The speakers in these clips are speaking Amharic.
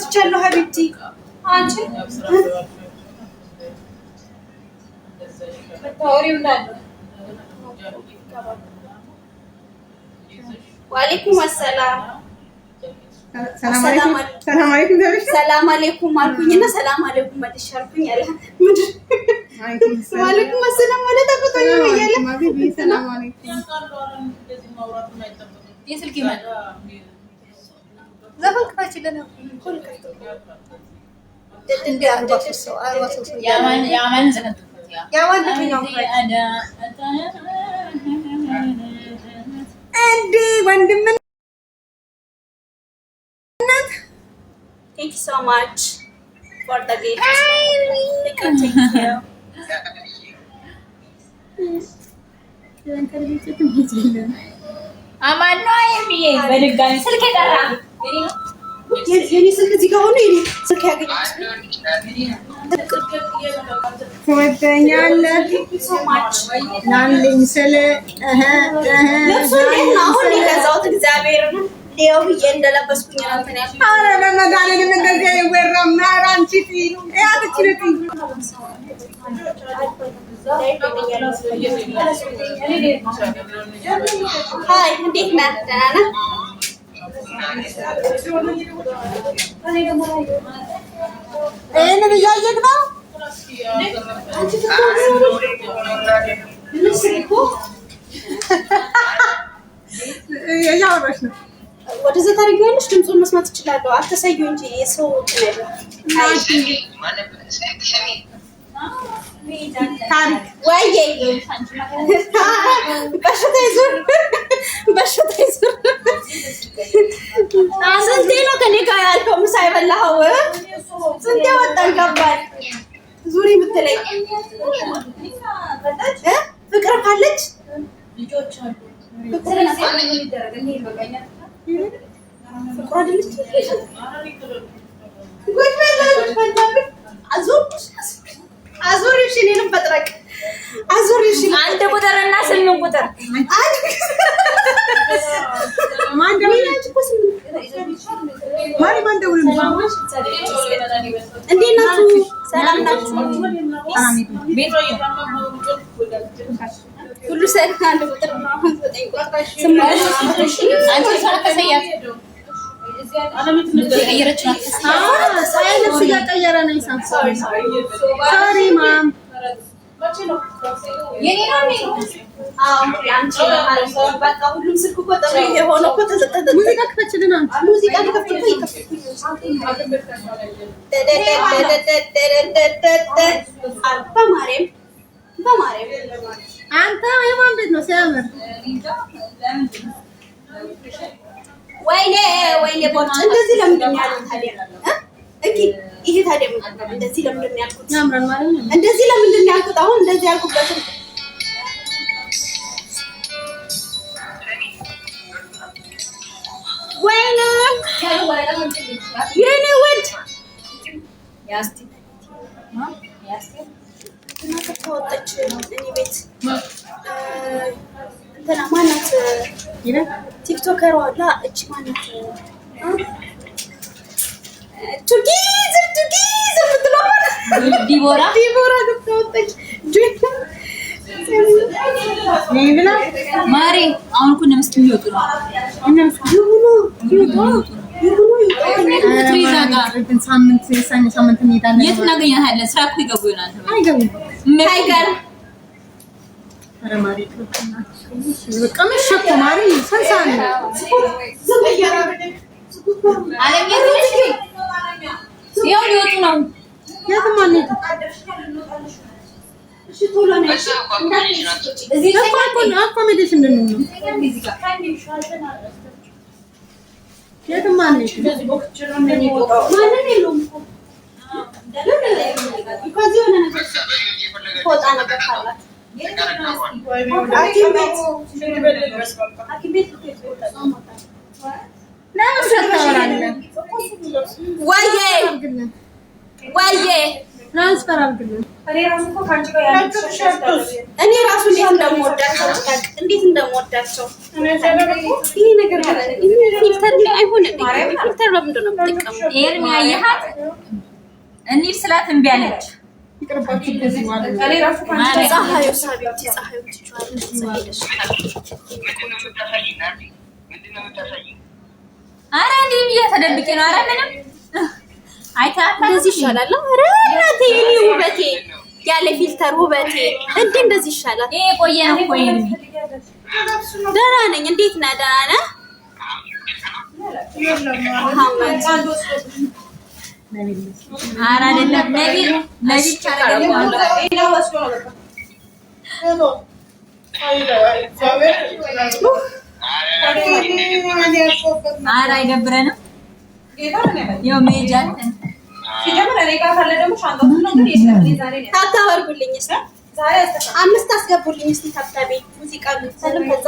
መጥቻለሁ ሀቢብቲ አንቺ ታውሪው እንዳለ ወአለይኩም ሰላም ሰላም አለይኩም አልኩኝና ሰላም አለይኩም መልሻልኩኝ አለ ምንድን ወአለይኩም ሰላም ማለት አቆጣኝ ይያለ ሰላም አለይኩም የስልክ ይመጣ ዘፈን ክፋችልን ያማን ዘፈን ያማን ነው እንዴ ወንድም Thank you so much for the gift. Thank you. አማን ነው የሚዬ በድጋሚ ስልክ የጠራ የኔ ስልክ እዚህ ጋር ሆኖ የኔ ስልክ ያገኘች ትወደኛለህ ናልኝ ስለ ለብሶኝ አሁን የገዛሁት እግዚአብሔር ነው ሊያው ብዬ እንደለበስኩኝ ነው እንትን ያልኩት። ኧረ በመድኃኒዓለም እንደዚህ አይወራም። ኧረ አንቺ ያትችልኝ ሀይ እንዴት ነህ? ደህና ነህ? ይሄንን እያየህ ነው? እያወራሽ ነው። ወደዛ ታደርጊዋለሽ። ድምፁን መስማት እችላለሁ። አትሰይው እንጂ የሰው ታሪክ ወይዬ በሽታ ይዙር ስንቴ ነው ከኔ ጋር ያልከው? ምሳ የበላኸው ስንቴ ወጣን ገባል ዙሪ የምትለኝ ፍቅር ካለች ልጆች አሉ ፍቅር አይደለች አዙሪሽ እኔንም በጥረቅ አዙሪሽ አንድ ቁጥር እና ስምንት ቁጥር ማን ደውለሽ ማን ደውለሽ እንዴት ናችሁ? ሰላም ናችሁ? ቤት ሁሉ ሰላም አንድ ቁጥር ነው። አሁን ዘጠኝ ቁጥር አንቺ ሳከሰያት አለምት እንደቀየረች ነው። ሳይለንስ እያቀየረ ነው። ይሳም ሶሪ ማም የኔ ነው። አዎ አንቺ ማለት በቃ ሁሉም ስልክ እኮ ጥሪ የሆነ እኮ ተዘጠተ ሙዚቃ ከፈችልና ሙዚቃ ከፈችኩ በማርያም አንተ የማን ቤት ነው ሲያምር? ወይኔ ቦርጭ እንደዚህ ለምንድን ነው ያልኩት ታዲያ? ይሄ ታዲያ እንደዚህ ለምንድን ነው ያልኩት? ያምራል ማለት ነው። እንደዚህ ለምንድን ነው ያልኩት? አሁን እንደዚህ ያልኩበት ወይኔ የኔ ወድ ያስቲ ተወጣች እኔ ቤት እንትና ማናት ቲክቶከሯ ላ እቺ ማናት ቱጊዝ ምትለው ዲቦራ ተወጣች ነይብላ ማሪ አሁን እኮ ነው የሚወጡ ነው ሳምንት እንሄዳለን። የት እናገኛታለን? ስራ እኮ ይገቡ ይሆናል። አይገቡም። ታይገር ኧረ ማሪ በቃ መሸኮ ማሪ ሰንሳን አለም ይኸው ሊወጡ ነው። የትም አንሄድም። እሺ ቶሎ ነይ። እዚህ አኮሜዴሽን እንድንሆን ነው። የትም አንሄድም። እንደዚህ ቦክቸር ነው የሚወጣው። ማንም የለውም እኮ ከዚህ የሆነ ነገር ፎጣ ነገር ካላት ወይዬ ትራንስፈር አድርግልን እኔ ራሱ እንዴት እንደምወዳቸው ይሄ ነገር ፊልተር አይሆንም። ፊልተር ለምንድን ነው የምጠቀመው? ኤርሚ አየሃት እንሂድ ስላት እምቢ አለች። ኧረ እንዲህ ብዬሽ ተደብቄ ነው። ኧረ ምንም አይተሀት እንደዚህ ይሻላል። ኧረ እናቴ የእኔ ውበቴ ያለ ፊልተር ውበቴ እንዴ እንደዚህ ይሻላል። ይሄ ቆየ ነው እኮ ኤርሚ። ደህና ነኝ። እንዴት ነህ? ደህና ነህ? ኧረ አይደለም ነቢል ኧረ አይደብረንም። ያው መሄጃ አለን። ታታወርጉልኝ እስኪ 5 አስገቡልኝ እስኪ ታብታቤ ሙዚቃ ልትሰልም ከዛ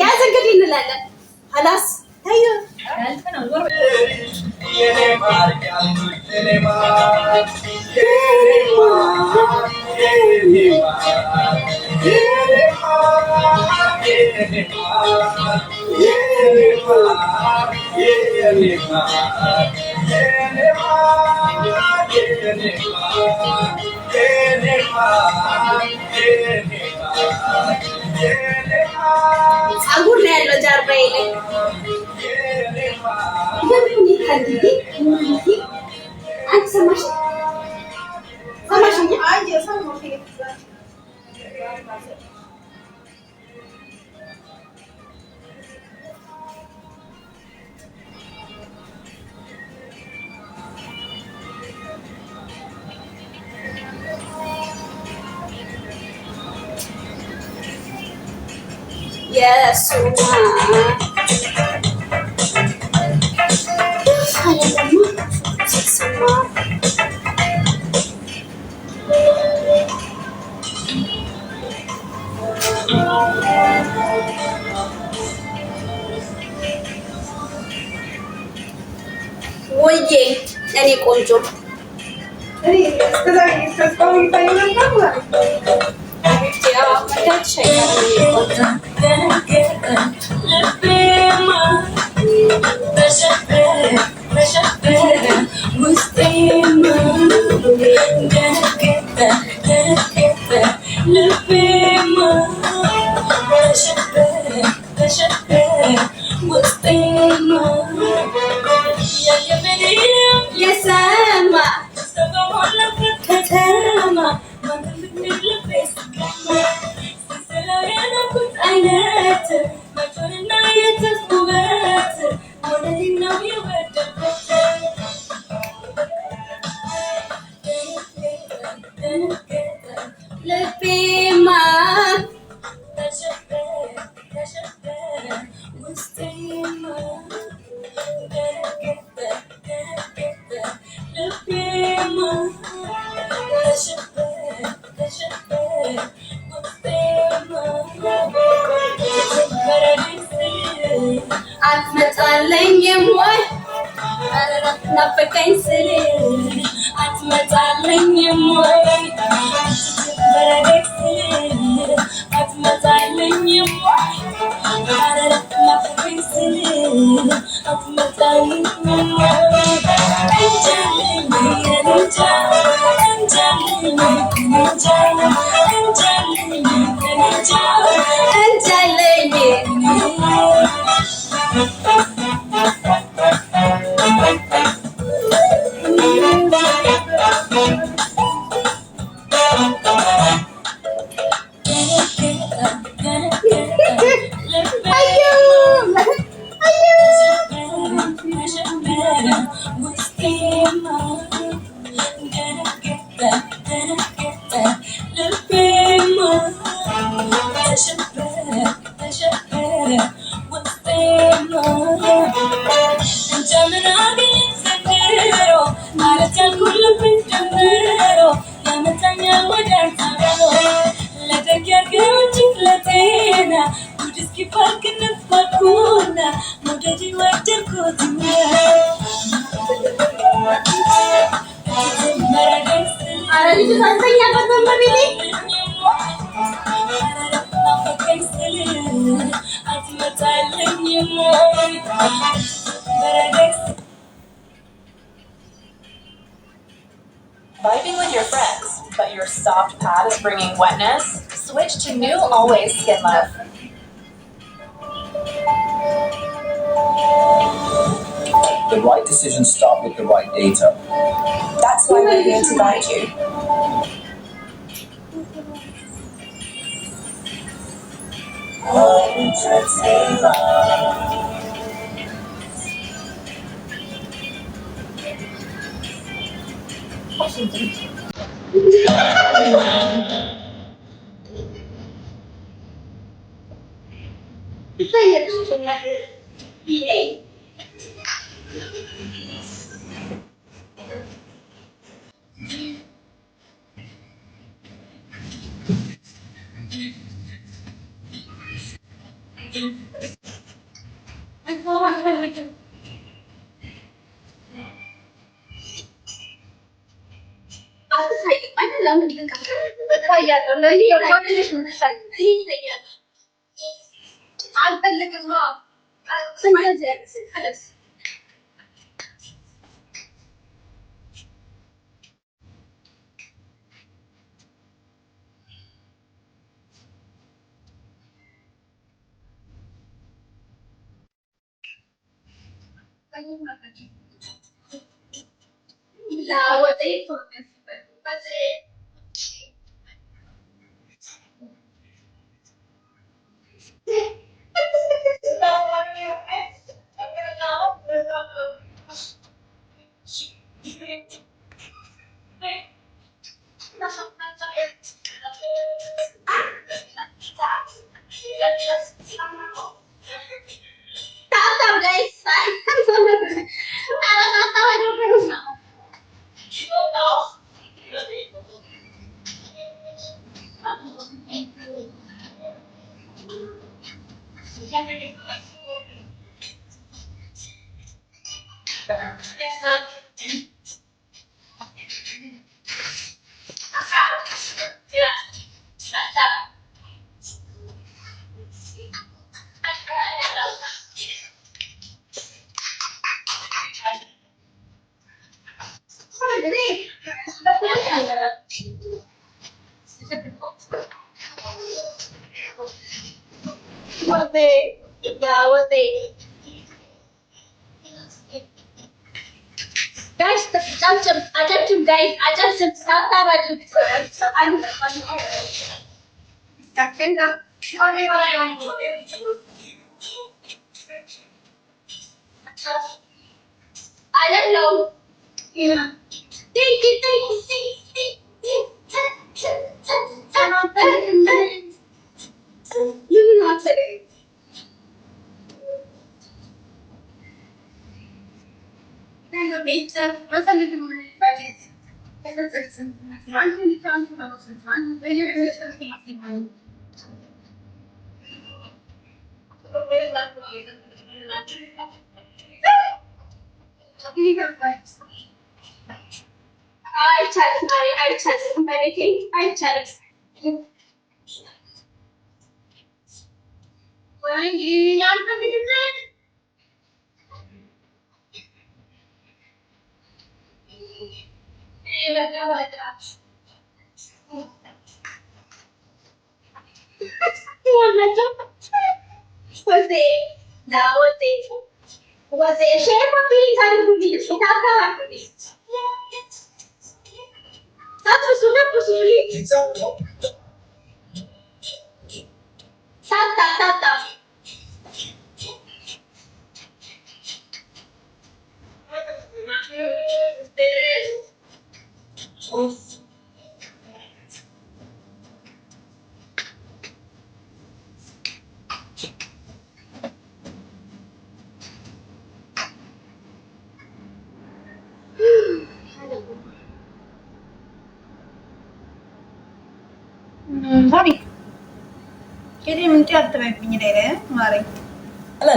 ያዝ እንግዲህ እንላለን። ሀላስ ታዩ ጸጉር ነው ያለው ጀርባዬ ላይ አንተ ሰማሽ Yes, ወይዬ እኔ ቆንጆ አትመጣለኝም ወይ ናፈቀኝ ስል አትመጣለኝም ወይ በረደክ ስል አትመጣለኝም ወይ ናፈቀኝ ስል አትመጣለኝም ወይ Vibing with your friends, but your soft pad is bringing wetness? Switch to new Always Skin Love. The right decisions start with the right data. That's why we're here to guide you.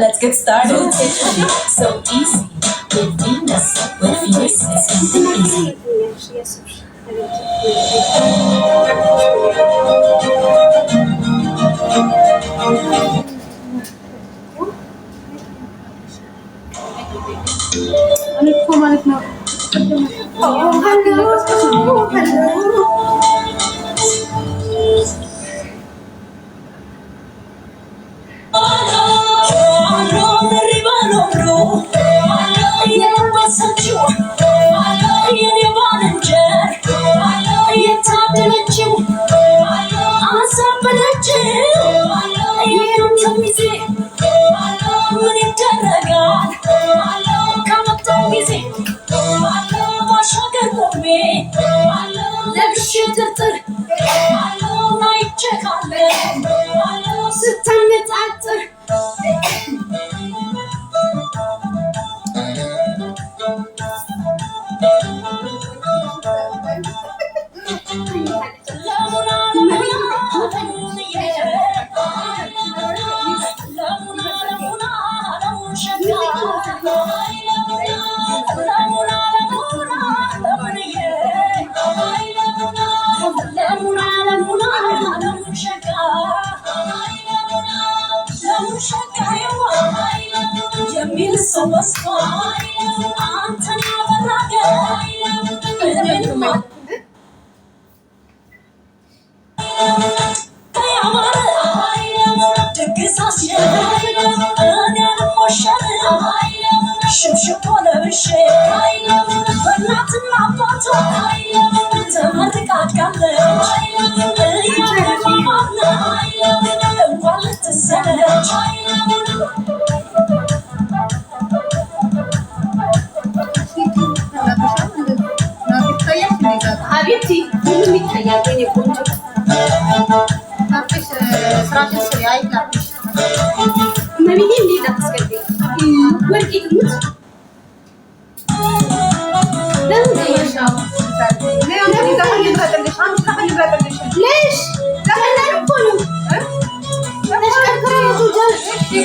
Let's get started. So easy. With Venus. With Venus, it's something easy. حبيبتي كل متهيألي كنت نافش سراشة سريعي نافش ما بيجي لي لا تسكتي ورقي تموت لا ما شاء الله ليه أنا كده حاجة بتقدرش أنا كده حاجة بتقدرش ليش لا انا نقول ليش كركر يا زوجة في